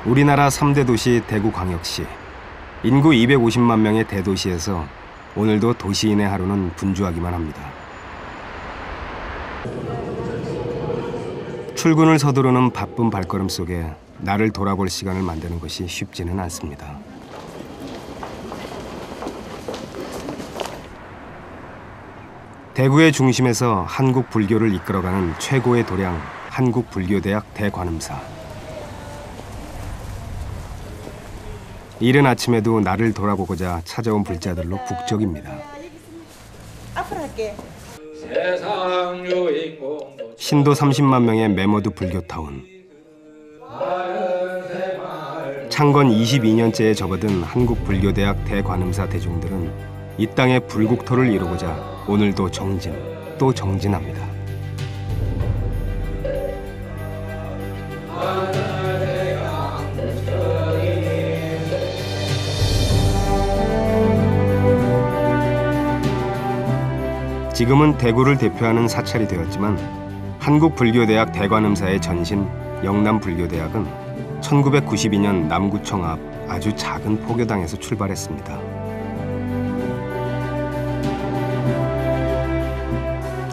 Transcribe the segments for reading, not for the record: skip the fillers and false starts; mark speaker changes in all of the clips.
Speaker 1: 우리나라 3대 도시 대구광역시. 인구 250만 명의 대도시에서 오늘도 도시인의 하루는 분주하기만 합니다. 출근을 서두르는 바쁜 발걸음 속에 나를 돌아볼 시간을 만드는 것이 쉽지는 않습니다. 대구의 중심에서 한국 불교를 이끌어가는 최고의 도량, 한국불교대학 대관음사. 이른 아침에도 나를 돌아보고자 찾아온 불자들로 북적입니다.
Speaker 2: 앞으로 할게.
Speaker 1: 신도 30만 명의 메모드 불교타운. 창건 22년째에 접어든 한국불교대학 대관음사 대중들은 이 땅의 불국토를 이루고자 오늘도 정진, 또 정진합니다. 지금은 대구를 대표하는 사찰이 되었지만 한국불교대학 대관음사의 전신 영남불교대학은 1992년 남구청 앞 아주 작은 포교당에서 출발했습니다.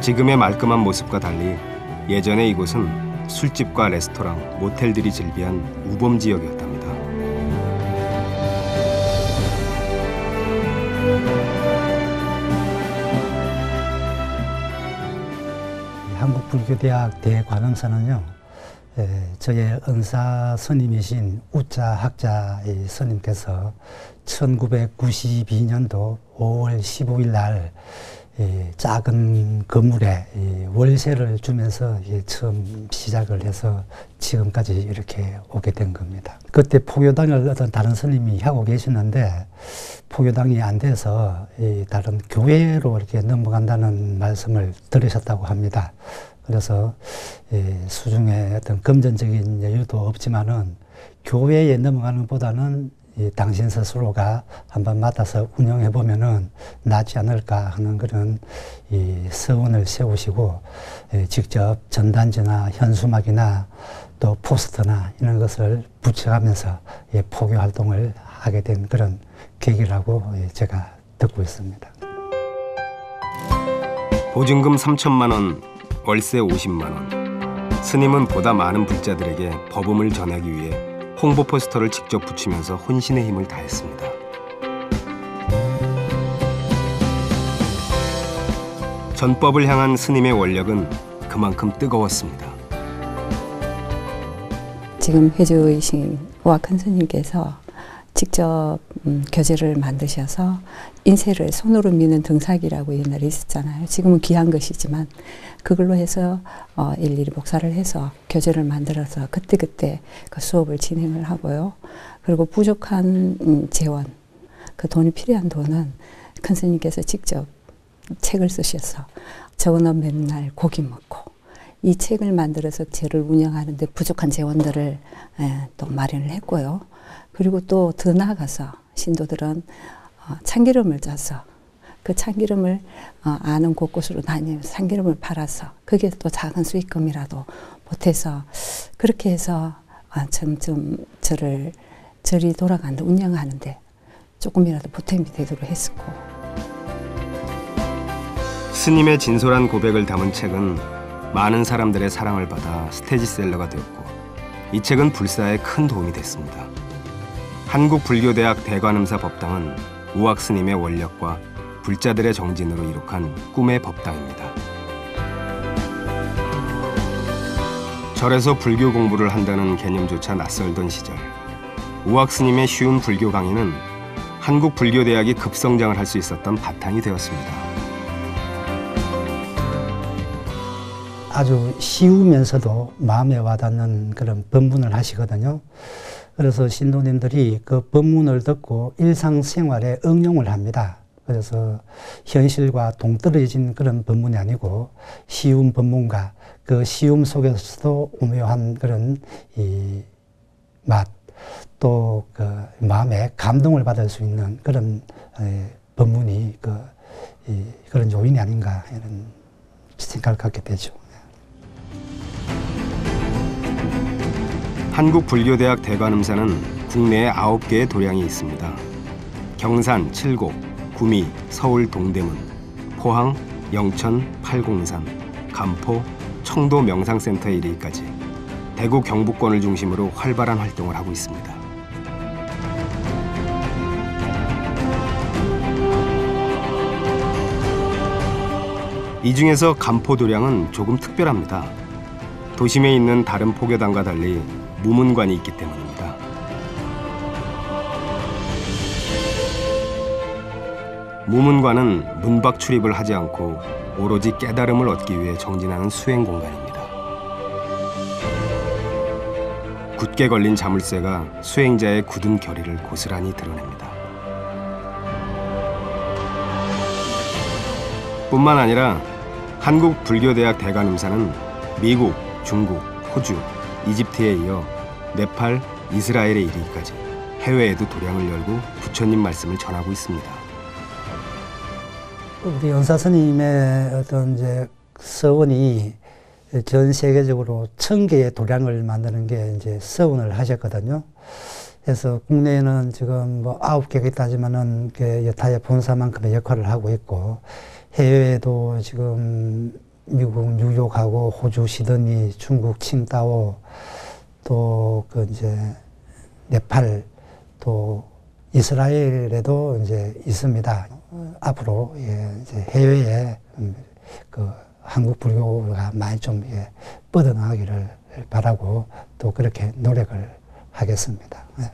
Speaker 1: 지금의 말끔한 모습과 달리 예전에 이곳은 술집과 레스토랑, 모텔들이 즐비한 우범지역이었답니다.
Speaker 3: 한국불교대학 대관음사는요, 저의 은사 스님이신 우자 학자의 스님께서 1992년도 5월 15일 날 작은 건물에 월세를 주면서 처음 시작을 해서 지금까지 이렇게 오게 된 겁니다. 그때 포교당을 어떤 다른 스님이 하고 계시는데 포교당이 안 돼서 다른 교회로 이렇게 넘어간다는 말씀을 들으셨다고 합니다. 그래서 수중에 어떤 금전적인 여유도 없지만은 교회에 넘어가는 것보다는 당신 스스로가 한번 맡아서 운영해 보면은 낫지 않을까 하는 그런 서원을 세우시고 직접 전단지나 현수막이나 또 포스터나 이런 것을 붙여가면서 포교 활동을 하게 된 그런 계기라고 제가 듣고 있습니다.
Speaker 1: 보증금 3천만 원, 월세 50만 원. 스님은 보다 많은 불자들에게 법음을 전하기 위해 홍보 포스터를 직접 붙이면서 혼신의 힘을 다했습니다. 전법을 향한 스님의 원력은 그만큼 뜨거웠습니다.
Speaker 4: 지금 회주이신 우악한 스님께서 직접 교재를 만드셔서 인쇄를 손으로 미는 등사기라고 옛날에 있었잖아요. 지금은 귀한 것이지만 그걸로 해서 일일이 복사를 해서 교재를 만들어서 그때그때 그 수업을 진행을 하고요. 그리고 부족한 재원, 그 돈이 필요한 돈은 큰 스님께서 직접 책을 쓰셔서 저는 맨날 고기 먹고 이 책을 만들어서 제를 운영하는데 부족한 재원들을 또 마련을 했고요. 그리고 또 더 나아가서 신도들은 참기름을 짜서 그 참기름을 아는 곳곳으로 다니면서 참기름을 팔아서 그게 또 작은 수익금이라도 보태서 그렇게 해서 점점 절이 돌아가는데 운영하는데 조금이라도 보탬이 되도록 했었고.
Speaker 1: 스님의 진솔한 고백을 담은 책은 많은 사람들의 사랑을 받아 스테디셀러가 되었고 이 책은 불사에 큰 도움이 됐습니다. 한국불교대학 대관음사 법당은 우악 스님의 원력과 불자들의 정진으로 이룩한 꿈의 법당입니다. 절에서 불교 공부를 한다는 개념조차 낯설던 시절 우악 스님의 쉬운 불교 강의는 한국불교대학이 급성장을 할 수 있었던 바탕이 되었습니다.
Speaker 3: 아주 쉬우면서도 마음에 와닿는 그런 법문을 하시거든요. 그래서 신도님들이 그 법문을 듣고 일상생활에 응용을 합니다. 그래서 현실과 동떨어진 그런 법문이 아니고 쉬운 법문과 그 쉬움 속에서도 오묘한 그런 맛, 또 그 마음에 감동을 받을 수 있는 그런 법문이 그런 요인이 아닌가 이런 생각을 갖게 되죠.
Speaker 1: 한국불교대학 대관음사는 국내에 9개의 도량이 있습니다. 경산, 칠곡, 구미, 서울 동대문, 포항, 영천, 팔공산, 간포, 청도 명상센터에 이르기까지 대구 경북권을 중심으로 활발한 활동을 하고 있습니다. 이 중에서 간포 도량은 조금 특별합니다. 도심에 있는 다른 포교당과 달리 무문관이 있기 때문입니다. 무문관은 문밖 출입을 하지 않고 오로지 깨달음을 얻기 위해 정진하는 수행 공간입니다. 굳게 걸린 자물쇠가 수행자의 굳은 결의를 고스란히 드러냅니다. 뿐만 아니라 한국불교대학 대관음사는 미국, 중국, 호주, 이집트에 이어 네팔, 이스라엘에 이르기까지 해외에도 도량을 열고 부처님 말씀을 전하고 있습니다.
Speaker 3: 우리 연사 스님의 어떤 이제 서원이 전 세계적으로 1000개의 도량을 만드는 게 이제 서원을 하셨거든요. 그래서 국내에는 지금 뭐 9개가 있다지만은 여타의 본사만큼의 역할을 하고 있고, 해외에도 지금 미국 뉴욕하고 호주 시드니, 중국 칭다오, 또 그 이제 네팔, 또 이스라엘에도 이제 있습니다. 앞으로 이제 해외에 그 한국 불교가 많이 좀 뻗어나가기를 바라고 또 그렇게 노력을 하겠습니다. 네.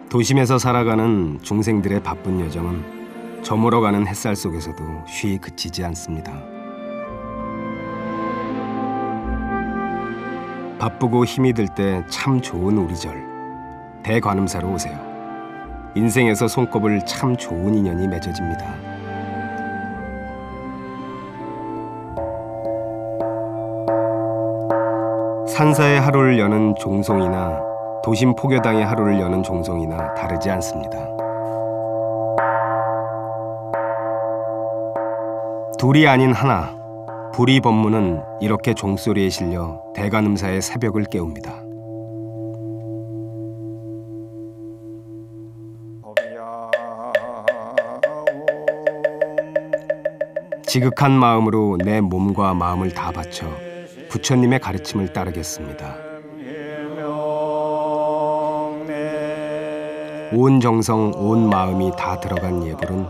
Speaker 1: 도심에서 살아가는 중생들의 바쁜 여정은 저물어가는 햇살 속에서도 쉬이 그치지 않습니다. 바쁘고 힘이 들 때 참 좋은 우리절, 대관음사로 오세요. 인생에서 손꼽을 참 좋은 인연이 맺어집니다. 산사의 하루를 여는 종송이나 도심 포교당의 하루를 여는 종송이나 다르지 않습니다. 둘이 아닌 하나, 불이 법문은 이렇게 종소리에 실려 대관음사의 새벽을 깨웁니다. 지극한 마음으로 내 몸과 마음을 다 바쳐 부처님의 가르침을 따르겠습니다. 온 정성, 온 마음이 다 들어간 예불은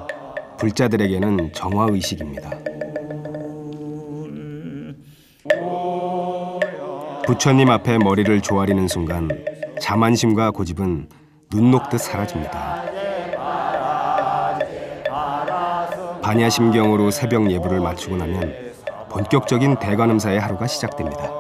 Speaker 1: 불자들에게는 정화의식입니다. 부처님 앞에 머리를 조아리는 순간 자만심과 고집은 눈 녹듯 사라집니다. 반야심경으로 새벽 예불을 마치고 나면 본격적인 대관음사의 하루가 시작됩니다.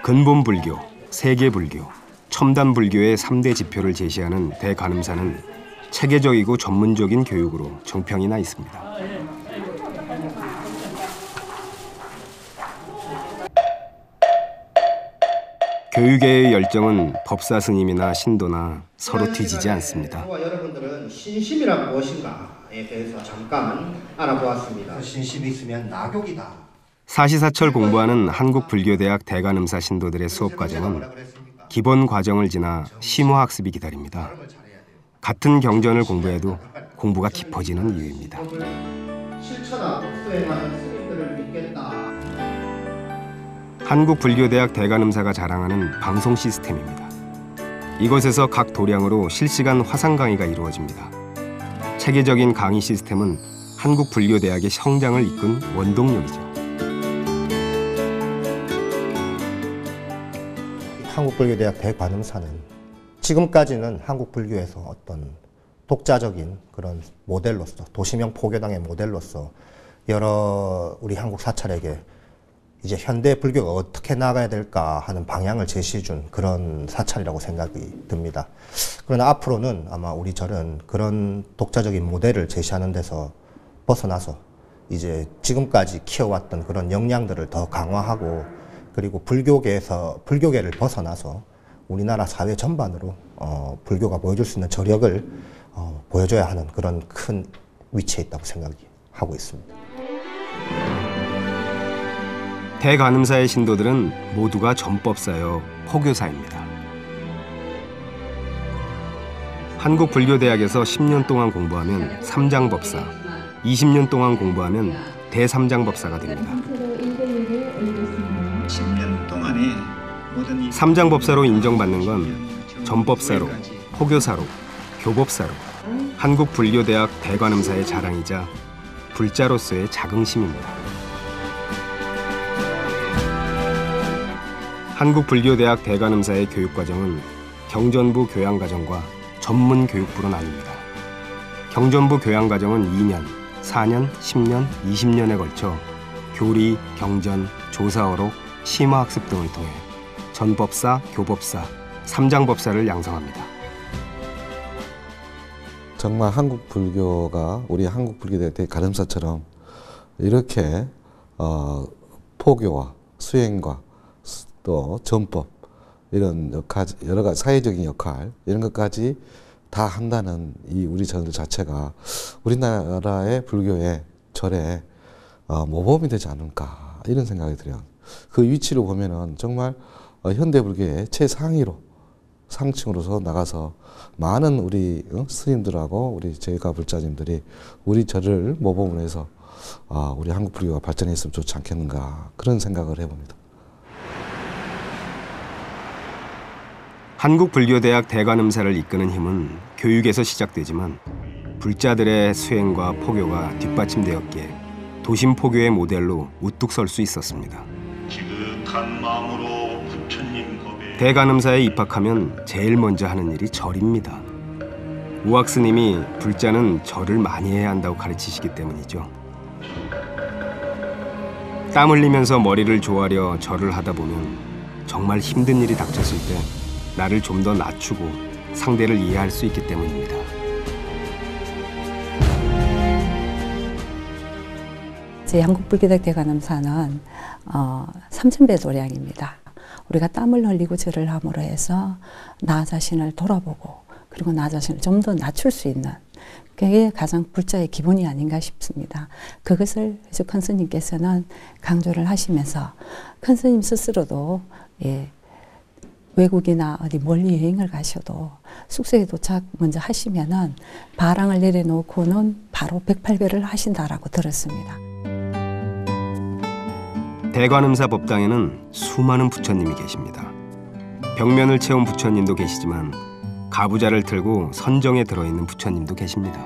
Speaker 1: 근본 불교, 세계 불교, 첨단 불교의 3대 지표를 제시하는 대관음사는 체계적이고 전문적인 교육으로 정평이 나 있습니다. 교육계의 열정은 법사 스님이나 신도나 서로 뒤지지 않습니다.
Speaker 5: 여러분들은 신심이란 무엇인가에 대해서 잠깐 알아보았습니다. 신심이 있으면 낙욕이다.
Speaker 1: 사시사철 공부하는 한국불교대학 대관음사 신도들의 수업 과정은 기본 과정을 지나 심화학습이 기다립니다. 같은 경전을 공부해도 공부가 깊어지는 이유입니다.
Speaker 5: 실천하고 수행하는 스님들을 믿겠다.
Speaker 1: 한국불교대학 대관음사가 자랑하는 방송 시스템입니다. 이곳에서 각 도량으로 실시간 화상 강의가 이루어집니다. 체계적인 강의 시스템은 한국불교대학의 성장을 이끈 원동력이죠.
Speaker 6: 한국불교대학 대관음사는 지금까지는 한국불교에서 어떤 독자적인 그런 모델로서, 도시명 포교당의 모델로서 여러 우리 한국 사찰에게 이제 현대 불교가 어떻게 나가야 될까 하는 방향을 제시해준 그런 사찰이라고 생각이 듭니다. 그러나 앞으로는 아마 우리 절은 그런 독자적인 모델을 제시하는 데서 벗어나서 이제 지금까지 키워왔던 그런 역량들을 더 강화하고, 그리고 불교계를 벗어나서 우리나라 사회 전반으로 불교가 보여줄 수 있는 저력을 보여줘야 하는 그런 큰 위치에 있다고 생각하고 있습니다.
Speaker 1: 대관음사의 신도들은 모두가 전법사여 포교사입니다. 한국불교대학에서 10년 동안 공부하면 삼장법사, 20년 동안 공부하면 대삼장법사가 됩니다.
Speaker 7: 10년 동안에 모든
Speaker 1: 삼장법사로 인정받는 건 전법사로, 포교사로, 교법사로 한국불교대학 대관음사의 자랑이자 불자로서의 자긍심입니다. 한국불교대학 대관음사의 교육과정은 경전부 교양과정과 전문교육부로 나뉩니다. 경전부 교양과정은 2년, 4년, 10년, 20년에 걸쳐 교리, 경전, 조사어록, 심화학습 등을 통해 전법사, 교법사, 삼장법사를 양성합니다.
Speaker 8: 정말 한국 불교가 우리 한국 불교대학 대관음사처럼 이렇게 포교와 수행과 또 전법 이런 역할, 여러 가지 사회적인 역할 이런 것까지 다 한다는 이 우리 절 자체가 우리나라의 불교의 절에 모범이 되지 않을까 이런 생각이 들어요. 그 위치로 보면은 정말 현대 불교의 최상위로 상층으로서 나가서 많은 우리 스님들하고 우리 제가 불자님들이 우리 절을 모범으로 해서 우리 한국 불교가 발전했으면 좋지 않겠는가 그런 생각을 해봅니다.
Speaker 1: 한국불교대학 대관음사를 이끄는 힘은 교육에서 시작되지만 불자들의 수행과 포교가 뒷받침되었기에 도심 포교의 모델로 우뚝 설 수 있었습니다.
Speaker 7: 지극한 마음으로 부처님 법에
Speaker 1: 대관음사에 입학하면 제일 먼저 하는 일이 절입니다. 우악 스님이 불자는 절을 많이 해야 한다고 가르치시기 때문이죠. 땀 흘리면서 머리를 조아려 절을 하다 보면 정말 힘든 일이 닥쳤을 때 나를 좀 더 낮추고 상대를 이해할 수 있기 때문입니다.
Speaker 4: 제 한국불교대학 대관음사는 삼천배도량입니다. 우리가 땀을 흘리고 절을 함으로 해서 나 자신을 돌아보고 그리고 나 자신을 좀 더 낮출 수 있는 그게 가장 불자의 기본이 아닌가 싶습니다. 그것을 회주 큰 스님께서는 강조를 하시면서 큰 스님 스스로도 외국이나 어디 멀리 여행을 가셔도 숙소에 도착 먼저 하시면은 바랑을 내려놓고는 바로 108배를 하신다라고 들었습니다.
Speaker 1: 대관음사 법당에는 수많은 부처님이 계십니다. 벽면을 채운 부처님도 계시지만 가부좌를 틀고 선정에 들어있는 부처님도 계십니다.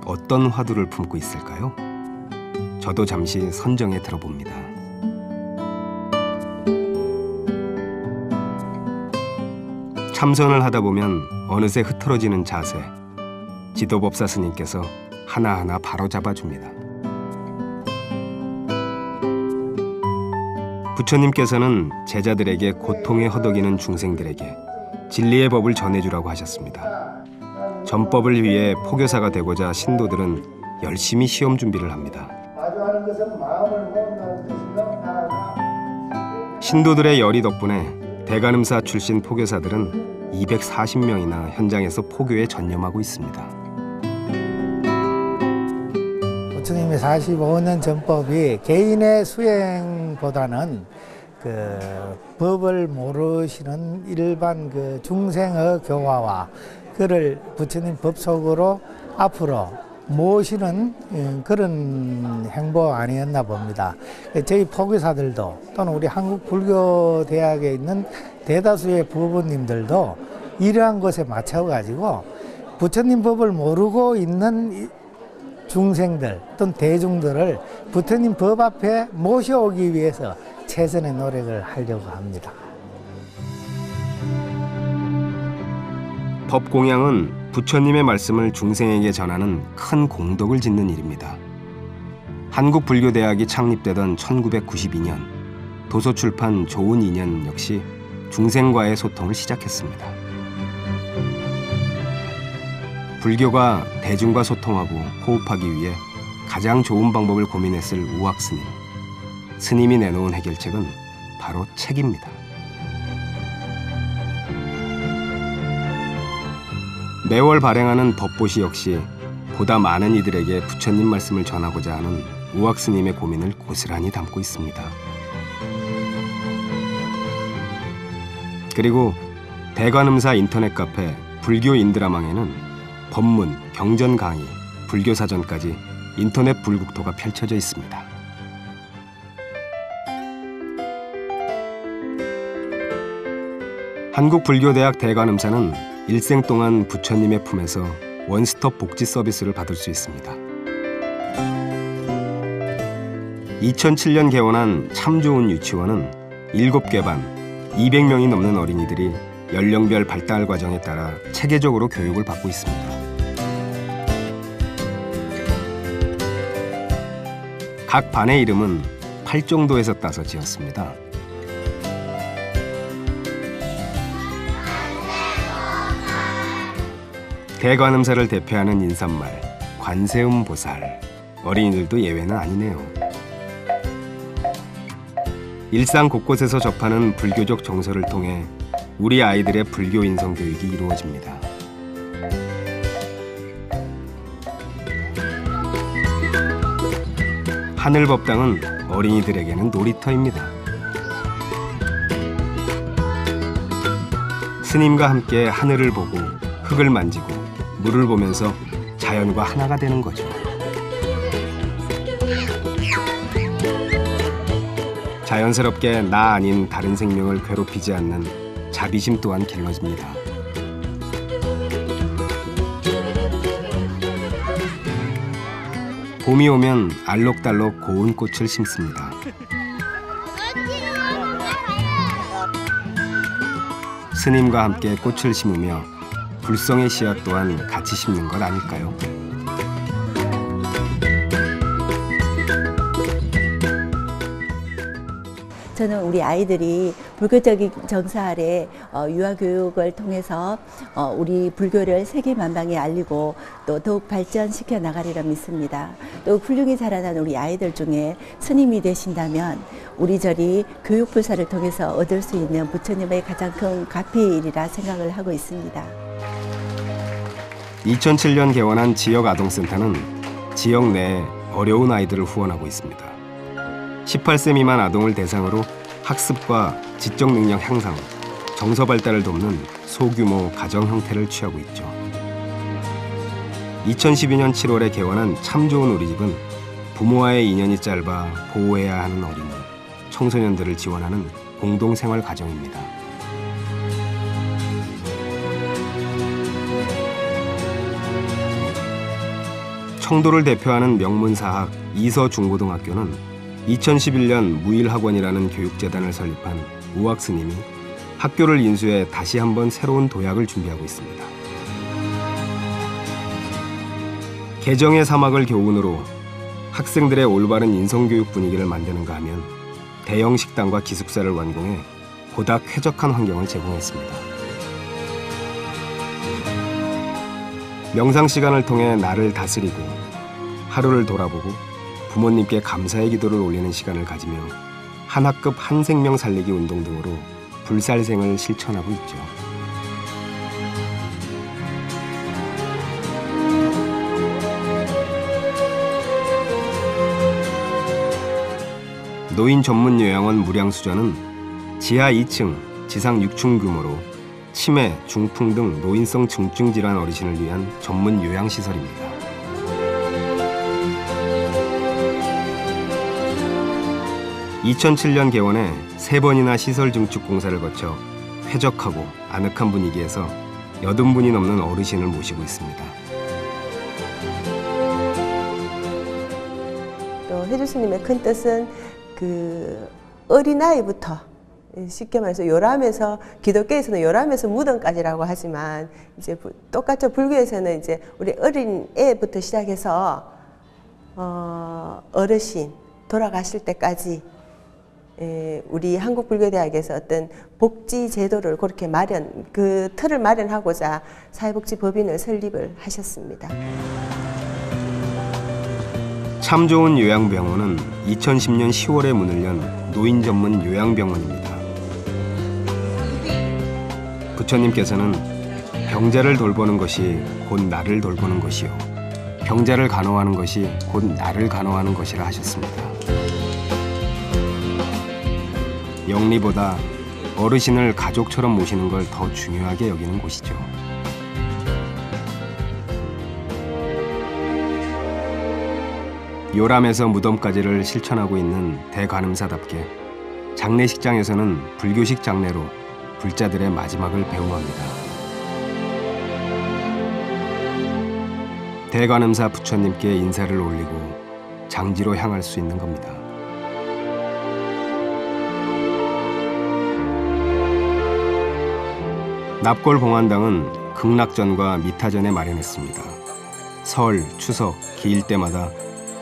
Speaker 1: 어떤 화두를 품고 있을까요? 저도 잠시 선정에 들어봅니다. 참선을 하다 보면 어느새 흐트러지는 자세, 지도법사 스님께서 하나하나 바로잡아줍니다. 부처님께서는 제자들에게 고통에 허덕이는 중생들에게 진리의 법을 전해주라고 하셨습니다. 전법을 위해 포교사가 되고자 신도들은 열심히 시험 준비를 합니다. 신도들의 열의 덕분에 대관음사 출신 포교사들은 240명이나 현장에서 포교에 전념하고 있습니다.
Speaker 9: 부처님의 45년 전법이 개인의 수행보다는 그 법을 모르시는 일반 그 중생의 교화와 그를 부처님 법 속으로 앞으로 모시는 그런 행보 아니었나 봅니다. 저희 포교사들도 또는 우리 한국불교대학에 있는 대다수의 부부님들도 이러한 것에 맞춰가지고 부처님 법을 모르고 있는 중생들 또는 대중들을 부처님 법 앞에 모셔오기 위해서 최선의 노력을 하려고 합니다.
Speaker 1: 법공양은 부처님의 말씀을 중생에게 전하는 큰 공덕을 짓는 일입니다. 한국불교대학이 창립되던 1992년 도서출판 좋은 인연 역시 중생과의 소통을 시작했습니다. 불교가 대중과 소통하고 호흡하기 위해 가장 좋은 방법을 고민했을 우악 스님. 스님이 내놓은 해결책은 바로 책입니다. 매월 발행하는 법보시 역시 보다 많은 이들에게 부처님 말씀을 전하고자 하는 우악 스님의 고민을 고스란히 담고 있습니다. 그리고 대관음사 인터넷 카페 불교 인드라망에는 법문, 경전 강의, 불교 사전까지 인터넷 불국토가 펼쳐져 있습니다. 한국불교대학 대관음사는 일생 동안 부처님의 품에서 원스톱 복지 서비스를 받을 수 있습니다. 2007년 개원한 참 좋은 유치원은 7개 반, 200명이 넘는 어린이들이 연령별 발달 과정에 따라 체계적으로 교육을 받고 있습니다. 각 반의 이름은 팔정도에서 따서 지었습니다. 대관음사를 대표하는 인사말, 관세음보살. 어린이들도 예외는 아니네요. 일상 곳곳에서 접하는 불교적 정서를 통해 우리 아이들의 불교 인성 교육이 이루어집니다. 하늘법당은 어린이들에게는 놀이터입니다. 스님과 함께 하늘을 보고 흙을 만지고 물을 보면서 자연과 하나가 되는 거죠. 자연스럽게 나 아닌 다른 생명을 괴롭히지 않는 자비심 또한 길러집니다. 봄이 오면 알록달록 고운 꽃을 심습니다. 스님과 함께 꽃을 심으며 불성의 씨앗 또한 같이 심는 것 아닐까요?
Speaker 2: 저는 우리 아이들이 불교적인 정서 아래 유아교육을 통해서 우리 불교를 세계만방에 알리고 또 더욱 발전시켜 나가리라 믿습니다. 또 훌륭히 자라난 우리 아이들 중에 스님이 되신다면 우리 절이 교육불사를 통해서 얻을 수 있는 부처님의 가장 큰 가피의 일이라 생각을 하고 있습니다.
Speaker 1: 2007년 개원한 지역아동센터는 지역 내에 어려운 아이들을 후원하고 있습니다. 18세 미만 아동을 대상으로 학습과 지적 능력 향상, 정서 발달을 돕는 소규모 가정 형태를 취하고 있죠. 2012년 7월에 개원한 참 좋은 우리 집은 부모와의 인연이 짧아 보호해야 하는 어린이, 청소년들을 지원하는 공동생활 가정입니다. 청도를 대표하는 명문사학 이서중고등학교는 2011년 무일학원이라는 교육재단을 설립한 우악 스님이 학교를 인수해 다시 한번 새로운 도약을 준비하고 있습니다. 개정의 사막을 교훈으로 학생들의 올바른 인성교육 분위기를 만드는가 하면 대형 식당과 기숙사를 완공해 보다 쾌적한 환경을 제공했습니다. 명상 시간을 통해 나를 다스리고 하루를 돌아보고 부모님께 감사의 기도를 올리는 시간을 가지며 한 학급 한 생명 살리기 운동 등으로 불살생을 실천하고 있죠. 노인 전문 요양원 무량수전은 지하 2층, 지상 6층 규모로 치매, 중풍 등 노인성 중증 질환 어르신을 위한 전문 요양시설입니다. 2007년 개원해 3번이나 시설 증축 공사를 거쳐 쾌적하고 아늑한 분위기에서 80분이 넘는 어르신을 모시고 있습니다.
Speaker 2: 또 해주 스님의 큰 뜻은 그 어린아이부터 쉽게 말해서 요람에서 기독교에서는 요람에서 무덤까지라고 하지만 이제 똑같죠. 불교에서는 이제 우리 어린 애부터 시작해서 어르신 돌아가실 때까지 우리 한국불교대학에서 어떤 복지 제도를 그렇게 그 틀을 마련하고자 사회복지법인을 설립을 하셨습니다.
Speaker 1: 참 좋은 요양병원은 2010년 10월에 문을 연 노인 전문 요양병원입니다. 부처님께서는 병자를 돌보는 것이 곧 나를 돌보는 것이요 병자를 간호하는 것이 곧 나를 간호하는 것이라 하셨습니다. 영리보다 어르신을 가족처럼 모시는 걸 더 중요하게 여기는 곳이죠. 요람에서 무덤까지를 실천하고 있는 대관음사답게 장례식장에서는 불교식 장례로 불자들의 마지막을 배웅합니다. 대관음사 부처님께 인사를 올리고 장지로 향할 수 있는 겁니다. 납골봉안당은 극락전과 미타전에 마련했습니다. 설, 추석, 기일 때마다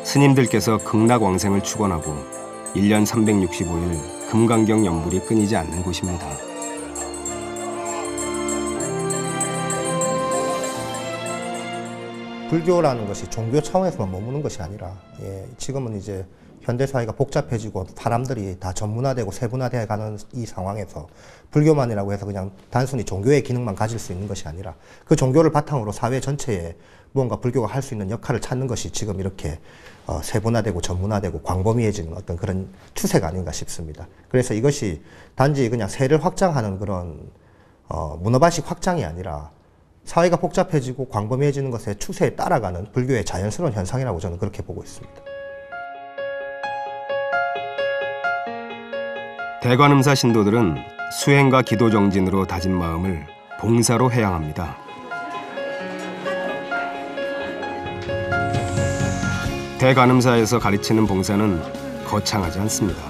Speaker 1: 스님들께서 극락왕생을 축원하고 1년 365일 금강경 연불이 끊이지 않는 곳입니다.
Speaker 6: 불교라는 것이 종교 차원에서만 머무는 것이 아니라 지금은 이제 현대사회가 복잡해지고 사람들이 다 전문화되고 세분화되어 가는 이 상황에서 불교만이라고 해서 그냥 단순히 종교의 기능만 가질 수 있는 것이 아니라 그 종교를 바탕으로 사회 전체에 무언가 불교가 할 수 있는 역할을 찾는 것이 지금 이렇게 세분화되고 전문화되고 광범위해지는 어떤 그런 추세가 아닌가 싶습니다. 그래서 이것이 단지 그냥 세를 확장하는 그런 문어발식 확장이 아니라 사회가 복잡해지고 광범위해지는 것의 추세에 따라가는 불교의 자연스러운 현상이라고 저는 그렇게 보고 있습니다.
Speaker 1: 대관음사 신도들은 수행과 기도 정진으로 다진 마음을 봉사로 회양합니다. 대관음사에서 가르치는 봉사는 거창하지 않습니다.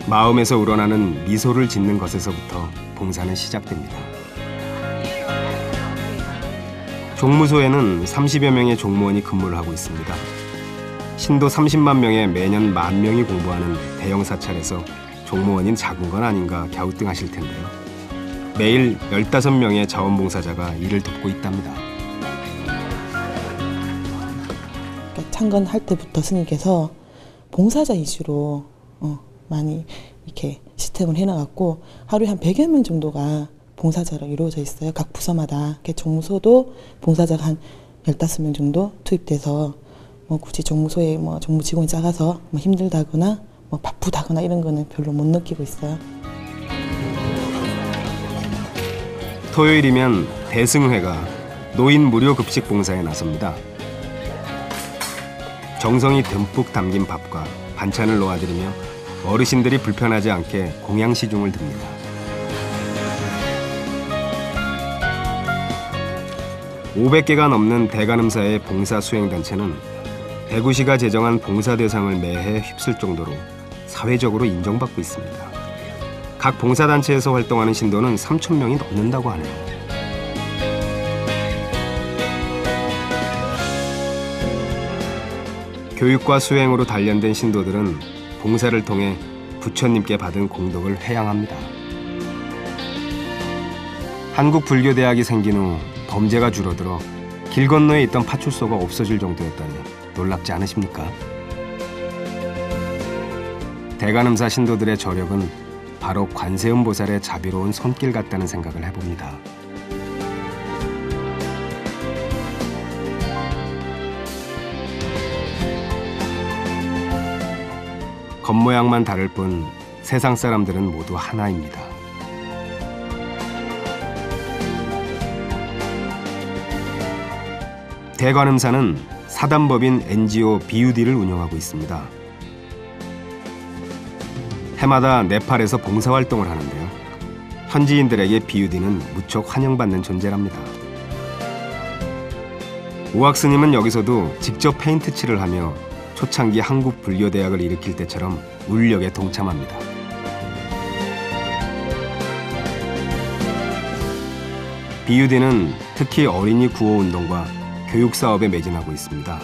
Speaker 1: 마음에서 우러나는 미소를 짓는 것에서부터 봉사는 시작됩니다. 종무소에는 30여 명의 종무원이 근무를 하고 있습니다. 신도 30만 명에 매년 10,000명이 공부하는 대형 사찰에서 종무원인 작은 건 아닌가 갸우뚱하실 텐데요. 매일 15명의 자원봉사자가 일을 돕고 있답니다.
Speaker 10: 창건할 때부터 스님께서 봉사자 이슈로 많이 이렇게 시스템을 해나갔고 하루에 한 100여 명 정도가 봉사자로 이루어져 있어요. 각 부서마다. 종무소도 봉사자가 한 15명 정도 투입돼서 굳이 종무소에 종무 직원이 작아서 힘들다거나 바쁘다거나 이런 거는 별로 못 느끼고 있어요.
Speaker 1: 토요일이면 대승회가 노인 무료 급식 봉사에 나섭니다. 정성이 듬뿍 담긴 밥과 반찬을 놓아드리며 어르신들이 불편하지 않게 공양시중을 듭니다. (500개가) 넘는 대관음사의 봉사 수행단체는 대구시가 제정한 봉사 대상을 매해 휩쓸 정도로 사회적으로 인정받고 있습니다. 각 봉사단체에서 활동하는 신도는 3,000명이 넘는다고 하네요. 교육과 수행으로 단련된 신도들은 봉사를 통해 부처님께 받은 공덕을 회양합니다. 한국불교대학이 생긴 후 범죄가 줄어들어 길 건너에 있던 파출소가 없어질 정도였다니 놀랍지 않으십니까? 대관음사 신도들의 저력은 바로 관세음보살의 자비로운 손길 같다는 생각을 해봅니다. 겉모양만 다를 뿐 세상 사람들은 모두 하나입니다. 대관음사는 사단법인 NGO BUD를 운영하고 있습니다. 해마다 네팔에서 봉사활동을 하는데요. 현지인들에게 BUD는 무척 환영받는 존재랍니다. 우악 스님은 여기서도 직접 페인트 칠을 하며 초창기 한국불교대학을 일으킬 때처럼 울력에 동참합니다. BUD는 특히 어린이 구호운동과 교육사업에 매진하고 있습니다.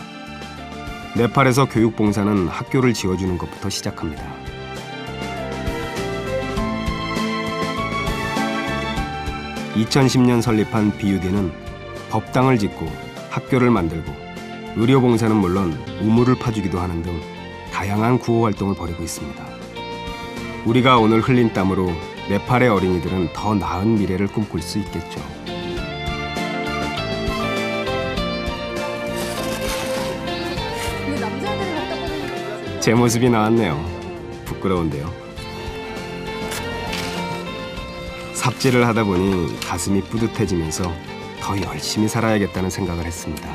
Speaker 1: 네팔에서 교육봉사는 학교를 지어주는 것부터 시작합니다. (2010년) 설립한 BUD는 법당을 짓고 학교를 만들고 의료봉사는 물론 우물을 파주기도 하는 등 다양한 구호활동을 벌이고 있습니다. 우리가 오늘 흘린 땀으로 네팔의 어린이들은 더 나은 미래를 꿈꿀 수 있겠죠. 제 모습이 나왔네요. 부끄러운데요. 삽질을 하다 보니 가슴이 뿌듯해지면서 더 열심히 살아야겠다는 생각을 했습니다.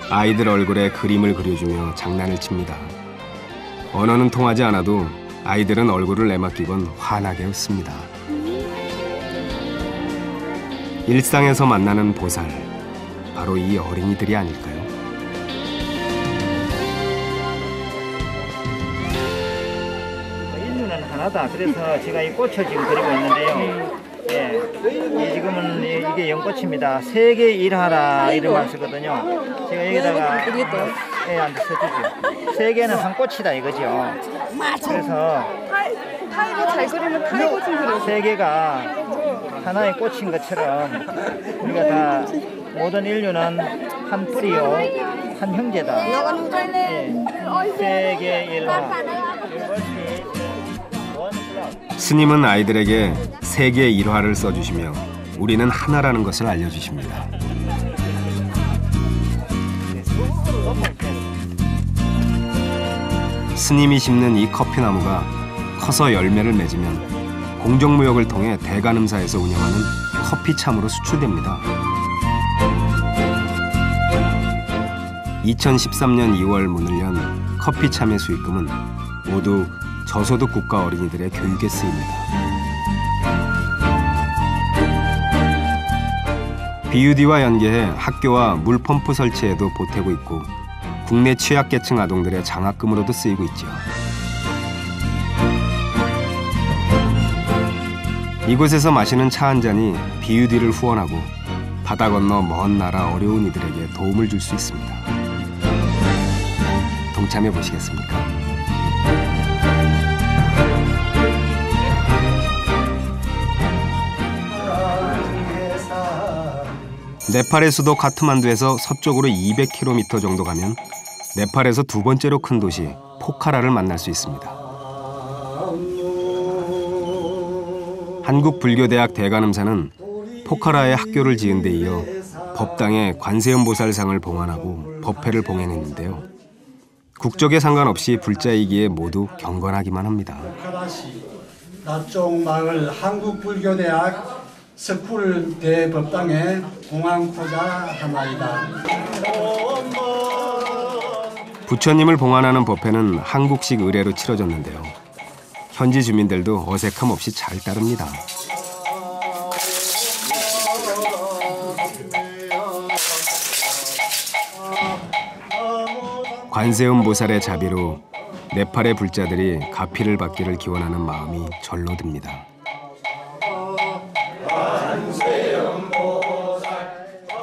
Speaker 1: 아이들 얼굴에 그림을 그려주며 장난을 칩니다. 언어는 통하지 않아도 아이들은 얼굴을 내맡기곤 환하게 웃습니다. 일상에서 만나는 보살, 바로 이 어린이들이 아닐까요?
Speaker 11: 인류는 하나다. 그래서 제가 이 꽃을 지금 그리고 있는데요. 예, 지금은 이게 연꽃입니다. 세계 일하라 이런 말 쓰거든요. 제가 여기다가 안 써주죠. 세계는 한 꽃이다 이거죠. 그래서 세계가 하나의 꽃인 것처럼 우리가 다 모든 인류는 한 뿌리요, 한 형제다. 예, 세계 일하.
Speaker 1: 스님은 아이들에게 세계 일화를 써주시며 우리는 하나라는 것을 알려주십니다. 스님이 심는 이 커피나무가 커서 열매를 맺으면 공정무역을 통해 대간음사에서 운영하는 커피참으로 수출됩니다. 2013년 2월 문을 연 커피참의 수익금은 모두 저소득 국가 어린이들의 교육에 쓰입니다. BUD와 연계해 학교와 물펌프 설치에도 보태고 있고 국내 취약계층 아동들의 장학금으로도 쓰이고 있죠. 이곳에서 마시는 차 한 잔이 BUD를 후원하고 바다 건너 먼 나라 어려운 이들에게 도움을 줄 수 있습니다. 동참해 보시겠습니까? 네팔의 수도 카트만두에서 서쪽으로 200km 정도 가면 네팔에서 두 번째로 큰 도시 포카라를 만날 수 있습니다. 한국불교대학 대간음사는 포카라에 학교를 지은 데 이어 법당에 관세음보살상을 봉안하고 법회를 봉행했는데요. 국적에 상관없이 불자이기에 모두 경건하기만 합니다.
Speaker 12: 포카라시 나쪽 마을 한국불교대학 스쿨 대법당의 봉안코자 하나이다.
Speaker 1: 부처님을 봉안하는 법회는 한국식 의례로 치러졌는데요. 현지 주민들도 어색함 없이 잘 따릅니다. 관세음보살의 자비로 네팔의 불자들이 가피를 받기를 기원하는 마음이 절로 듭니다.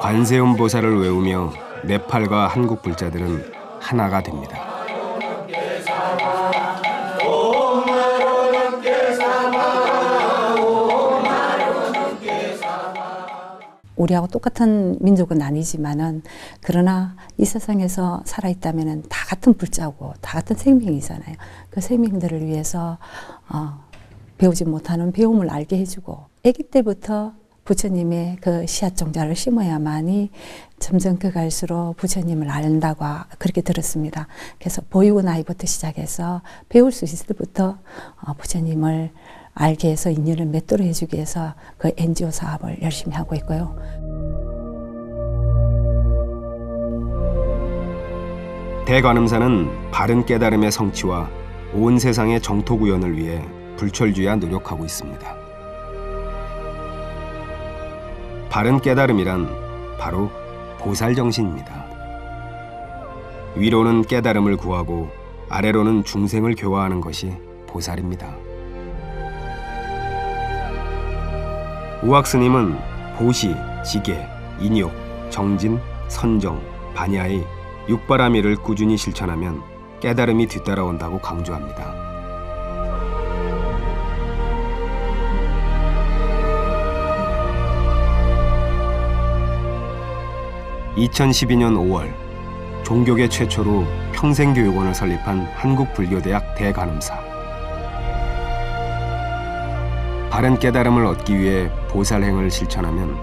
Speaker 1: 관세음보살을 외우며 네팔과 한국 불자들은 하나가 됩니다.
Speaker 4: 우리하고 똑같은 민족은 아니지만은 그러나 이 세상에서 살아있다면은 다 같은 불자고 다 같은 생명이잖아요. 그 생명들을 위해서 배우지 못하는 배움을 알게 해주고 아기 때부터 부처님의 그 씨앗 종자를 심어야만이 점점 갈수록 부처님을 안다고 그렇게 들었습니다. 그래서 보육원 아이부터 시작해서 배울 수 있을 때부터 부처님을 알게 해서 인연을 맺도록 해주기 위해서 그 NGO 사업을 열심히 하고 있고요.
Speaker 1: 대관음사는 바른 깨달음의 성취와 온 세상의 정토 구현을 위해 불철주야 노력하고 있습니다. 바른 깨달음이란 바로 보살 정신입니다. 위로는 깨달음을 구하고 아래로는 중생을 교화하는 것이 보살입니다. 우악스님은 보시, 지계, 인욕, 정진, 선정, 반야의 육바라밀을 꾸준히 실천하면 깨달음이 뒤따라온다고 강조합니다. 2012년 5월 종교계 최초로 평생교육원을 설립한 한국불교대학 대간음사. 바른 깨달음을 얻기 위해 보살행을 실천하면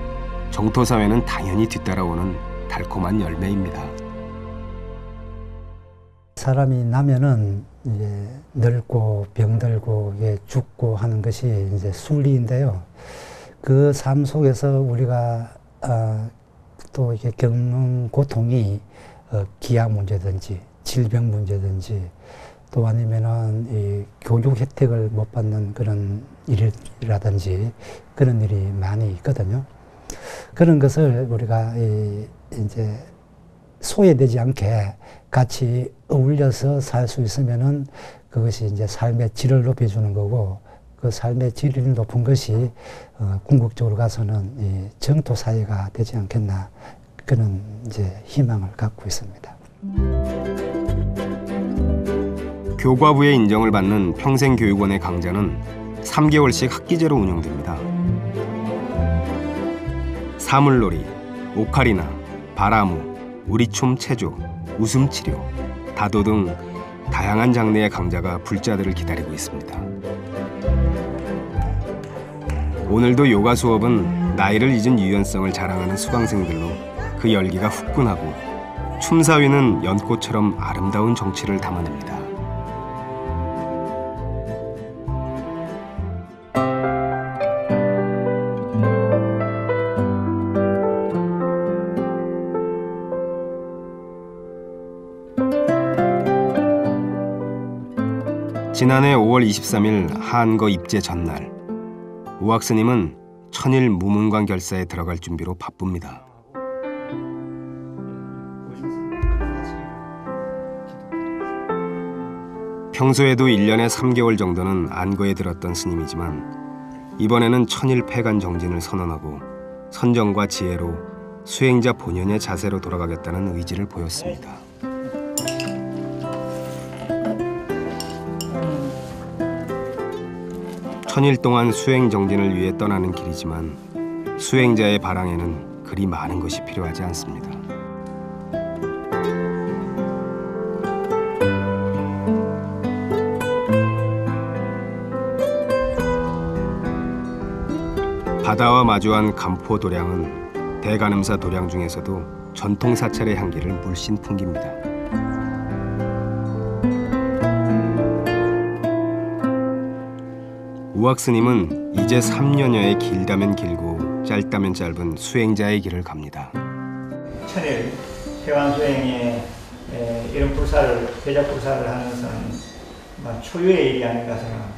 Speaker 1: 정토사회는 당연히 뒤따라오는 달콤한 열매입니다.
Speaker 3: 사람이 나면은 이제 늙고 병들고 죽고 하는 것이 이제 순리인데요. 그 삶 속에서 우리가 또 이렇게 겪는 고통이 기아 문제든지 질병 문제든지 또 아니면은 이 교육 혜택을 못 받는 그런 일이라든지 그런 일이 많이 있거든요. 그런 것을 우리가 이제 소외되지 않게 같이 어울려서 살 수 있으면은 그것이 이제 삶의 질을 높여주는 거고, 그 삶의 질이 높은 것이 궁극적으로 가서는 이 정토 사회가 되지 않겠나, 그런 이제 희망을 갖고 있습니다.
Speaker 1: 교과부의 인정을 받는 평생교육원의 강좌는 3개월씩 학기제로 운영됩니다. 사물놀이, 오카리나, 바라무, 우리춤 체조, 웃음치료, 다도 등 다양한 장르의 강좌가 불자들을 기다리고 있습니다. 오늘도 요가 수업은 나이를 잊은 유연성을 자랑하는 수강생들로 그 열기가 후끈하고 춤사위는 연꽃처럼 아름다운 정취를 담아냅니다. 지난해 5월 23일 한거 입제 전날, 우학 스님은 천일 무문관 결사에 들어갈 준비로 바쁩니다. 평소에도 1년에 3개월 정도는 안거에 들었던 스님이지만 이번에는 천일 폐간 정진을 선언하고 선정과 지혜로 수행자 본연의 자세로 돌아가겠다는 의지를 보였습니다. 천일 동안 수행 정진을 위해 떠나는 길이지만 수행자의 바랑에는 그리 많은 것이 필요하지 않습니다. 바다와 마주한 감포 도량은 대간음사 도량 중에서도 전통 사찰의 향기를 물씬 풍깁니다. 우학 스님은 이제 3년여의 길다면 길고 짧다면 짧은 수행자의 길을 갑니다.
Speaker 11: 천일 폐관 수행에 이런 불사를, 대작 불사를 하는 것은 초유의 일이 아닌가 생각합니다.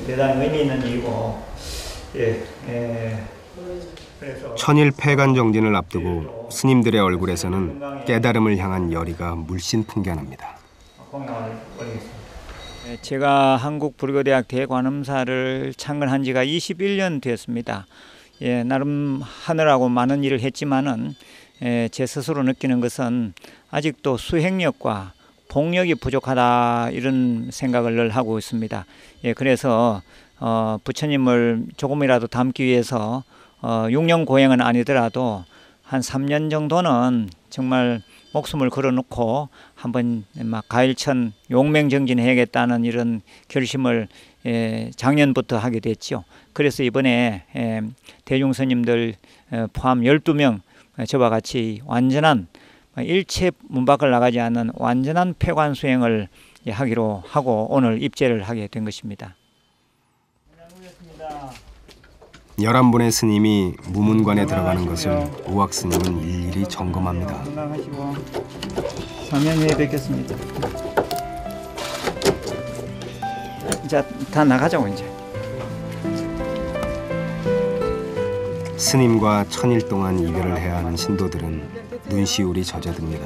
Speaker 11: 대단히 의미 있는 일이고, 그래서
Speaker 1: 천일 폐관 정진을 앞두고 스님들의 얼굴에서는 깨달음을 향한 열의가 물씬 풍겨납니다.
Speaker 11: 공양을 올리겠습니다. 제가 한국불교대학 대관음사를 창건한 지가 21년 됐습니다. 나름 하느라고 많은 일을 했지만은 제 스스로 느끼는 것은 아직도 수행력과 복력이 부족하다, 이런 생각을 늘 하고 있습니다. 그래서 부처님을 조금이라도 닮기 위해서 6년 고행은 아니더라도 한 3년 정도는 정말 목숨을 걸어놓고 한번 막 가일천 용맹정진해야겠다는 이런 결심을 작년부터 하게 됐죠. 그래서 이번에 대중스님들 포함 12명 저와 같이 완전한 일체 문 밖을 나가지 않는 완전한 폐관 수행을 하기로 하고 오늘 입제를 하게 된 것입니다.
Speaker 1: 11분의 스님이 무문관에 들어가는 것을 우학 스님은 일일이 점검합니다.
Speaker 11: 건강하시고 3년 후에 뵙겠습니다. 이제 다 나가자고 이제.
Speaker 1: 스님과 천일 동안 이별을 해야 하는 신도들은 눈시울이 젖어듭니다.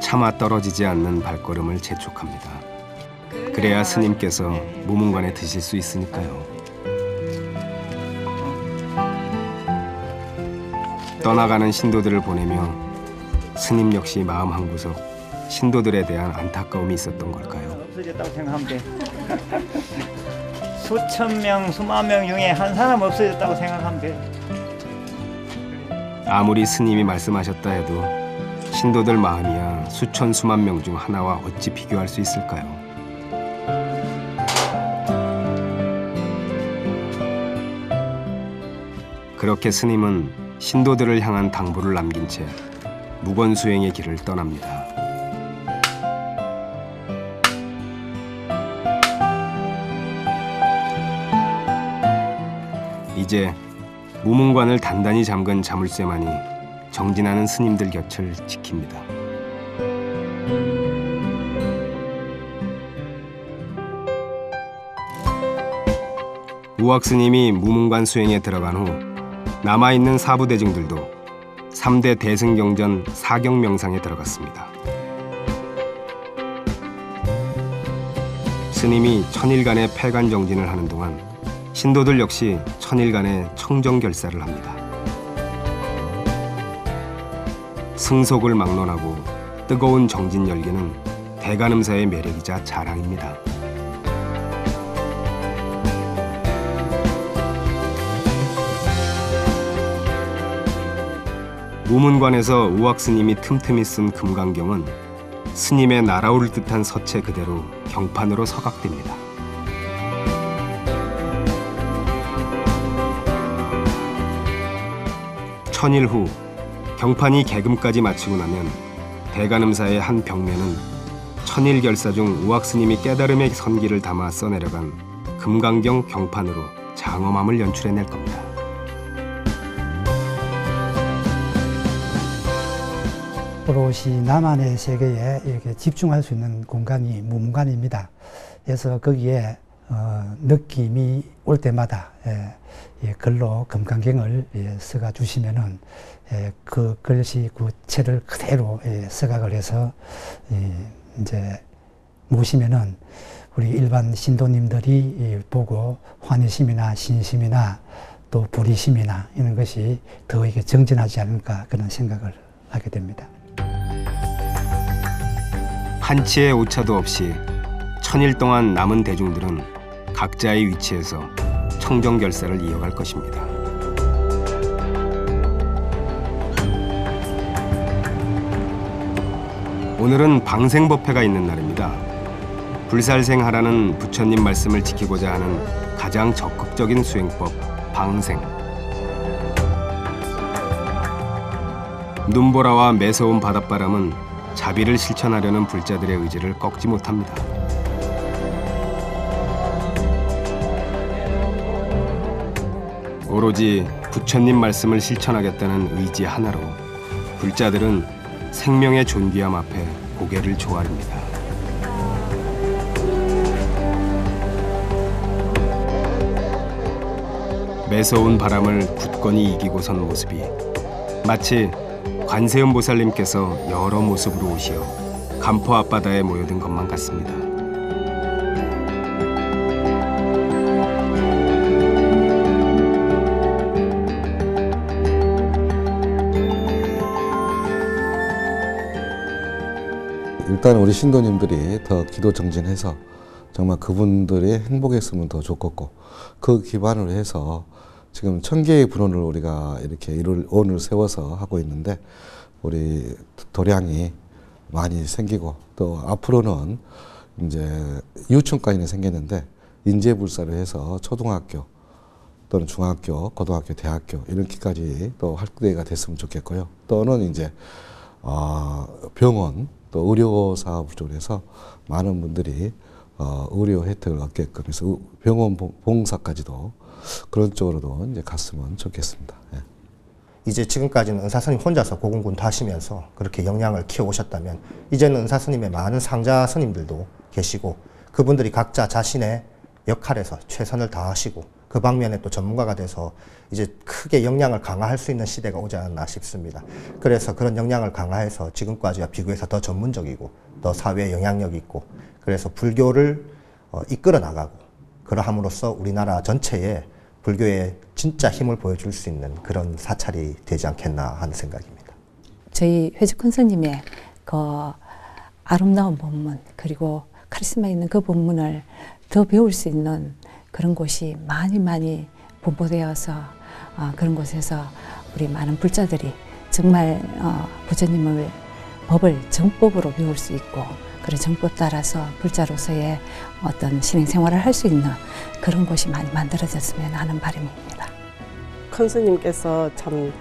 Speaker 1: 차마 떨어지지 않는 발걸음을 재촉합니다. 그래야 스님께서 무문관에 드실 수 있으니까요. 떠나가는 신도들을 보내며 스님 역시 마음 한구석 신도들에 대한 안타까움이 있었던 걸까요?
Speaker 11: 없어졌다고 생각하면 돼. 수천 명, 수만 명 중에 한 사람 없어졌다고 생각하면 돼.
Speaker 1: 아무리 스님이 말씀하셨다 해도 신도들 마음이야 수천 수만 명 중 하나와 어찌 비교할 수 있을까요? 그렇게 스님은 신도들을 향한 당부를 남긴 채 무건수행의 길을 떠납니다. 이제 무문관을 단단히 잠근 자물쇠만이 정진하는 스님들 곁을 지킵니다. 우악스님이 무문관 수행에 들어간 후 남아있는 사부대중들도 3대 대승경전 사경명상에 들어갔습니다. 스님이 천일간의 폐간정진을 하는 동안 신도들 역시 천일간의 청정결사를 합니다. 승속을 막론하고 뜨거운 정진 열기는 대간음사의 매력이자 자랑입니다. 무문관에서 우악스님이 틈틈이 쓴 금강경은 스님의 날아오를 듯한 서체 그대로 경판으로 서각됩니다. 천일 후 경판이 개금까지 마치고 나면 대간음사의 한 벽면은 천일결사 중 우악스님이 깨달음의 선기를 담아 써내려간 금강경 경판으로 장엄함을 연출해낼 겁니다.
Speaker 3: 오롯이 나만의 세계에 이렇게 집중할 수 있는 공간이 무문관입니다. 그래서 거기에 느낌이 올 때마다 글로 금강경을 써가 주시면은 그 글씨 그 체를 그대로 서각을 해서 이제 모시면은 우리 일반 신도님들이 보고 환희심이나 신심이나 또 불의심이나 이런 것이 더 이게 정진하지 않을까 그런 생각을 하게 됩니다.
Speaker 1: 한치의 오차도 없이 천일 동안 남은 대중들은 각자의 위치에서 청정결사를 이어갈 것입니다. 오늘은 방생법회가 있는 날입니다. 불살생하라는 부처님 말씀을 지키고자 하는 가장 적극적인 수행법, 방생. 눈보라와 매서운 바닷바람은 자비를 실천하려는 불자들의 의지를 꺾지 못합니다. 오로지 부처님 말씀을 실천하겠다는 의지 하나로 불자들은 생명의 존귀함 앞에 고개를 조아립니다. 매서운 바람을 굳건히 이기고 선 모습이 마치 관세음보살님께서 여러 모습으로 오시어 간포 앞바다에 모여든 것만 같습니다.
Speaker 8: 일단 우리 신도님들이 더 기도 정진해서 정말 그분들이 행복했으면 더 좋겠고 그 기반으로 해서 지금 1000개의 분원을 우리가 이렇게 오늘 세워서 하고 있는데 우리 도량이 많이 생기고 또 앞으로는 이제 유치원까지는 생겼는데 인재불사를 해서 초등학교 또는 중학교, 고등학교, 대학교 이렇게까지 또 확대가 됐으면 좋겠고요. 또는 이제 병원 또 의료 사업 쪽에서 많은 분들이 의료 혜택을 얻게끔 해서 병원 봉사까지도 그런 쪽으로도 이제 갔으면 좋겠습니다. 예.
Speaker 6: 이제 지금까지는 은사스님 혼자서 고군분투하시면서 그렇게 역량을 키워오셨다면 이제는 은사스님의 많은 상자 스님들도 계시고 그분들이 각자 자신의 역할에서 최선을 다하시고 그 방면에 또 전문가가 돼서 이제 크게 역량을 강화할 수 있는 시대가 오지 않았나 싶습니다. 그래서 그런 역량을 강화해서 지금까지와 비교해서 더 전문적이고 더 사회에 영향력이 있고 그래서 불교를 이끌어 나가고 그러함으로써 우리나라 전체에 불교의 진짜 힘을 보여줄 수 있는 그런 사찰이 되지 않겠나 하는 생각입니다.
Speaker 4: 저희 회주큰 스님의 그 아름다운 법문 그리고 카리스마 있는 그 법문을 더 배울 수 있는 그런 곳이 많이 분포되어서 그런 곳에서 우리 많은 불자들이 정말 부처님을 법을 정법으로 배울 수 있고 그런 정법 따라서 불자로서의 어떤 신행생활을 할 수 있는 그런 곳이 많이 만들어졌으면 하는 바람입니다.
Speaker 13: 큰 스님께서 참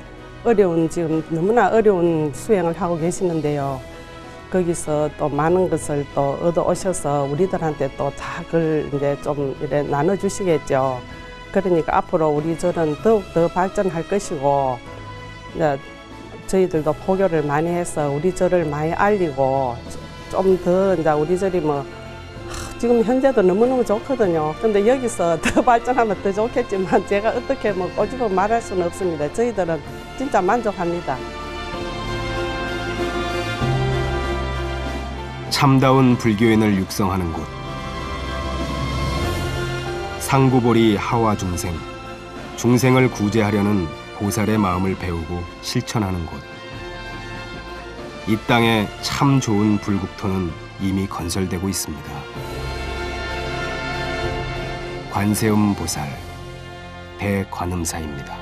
Speaker 13: 어려운 지금 너무나 어려운 수행을 하고 계시는데요. 거기서 또 많은 것을 또 얻어 오셔서 우리들한테 또 다 그걸 이제 좀 이래 나눠주시겠죠. 그러니까 앞으로 우리 절은 더욱 더 발전할 것이고, 이제 저희들도 포교를 많이 해서 우리 절을 많이 알리고 좀 더 이제 우리 절이 뭐 지금 현재도 너무너무 좋거든요. 근데 여기서 더 발전하면 더 좋겠지만 제가 어떻게 뭐 꼬집어 말할 수는 없습니다. 저희들은 진짜 만족합니다.
Speaker 1: 참다운 불교인을 육성하는 곳. 상구보리 하와 중생. 중생을 구제하려는 보살의 마음을 배우고 실천하는 곳. 이 땅에 참 좋은 불국토는 이미 건설되고 있습니다. 관세음 보살 대관음사입니다.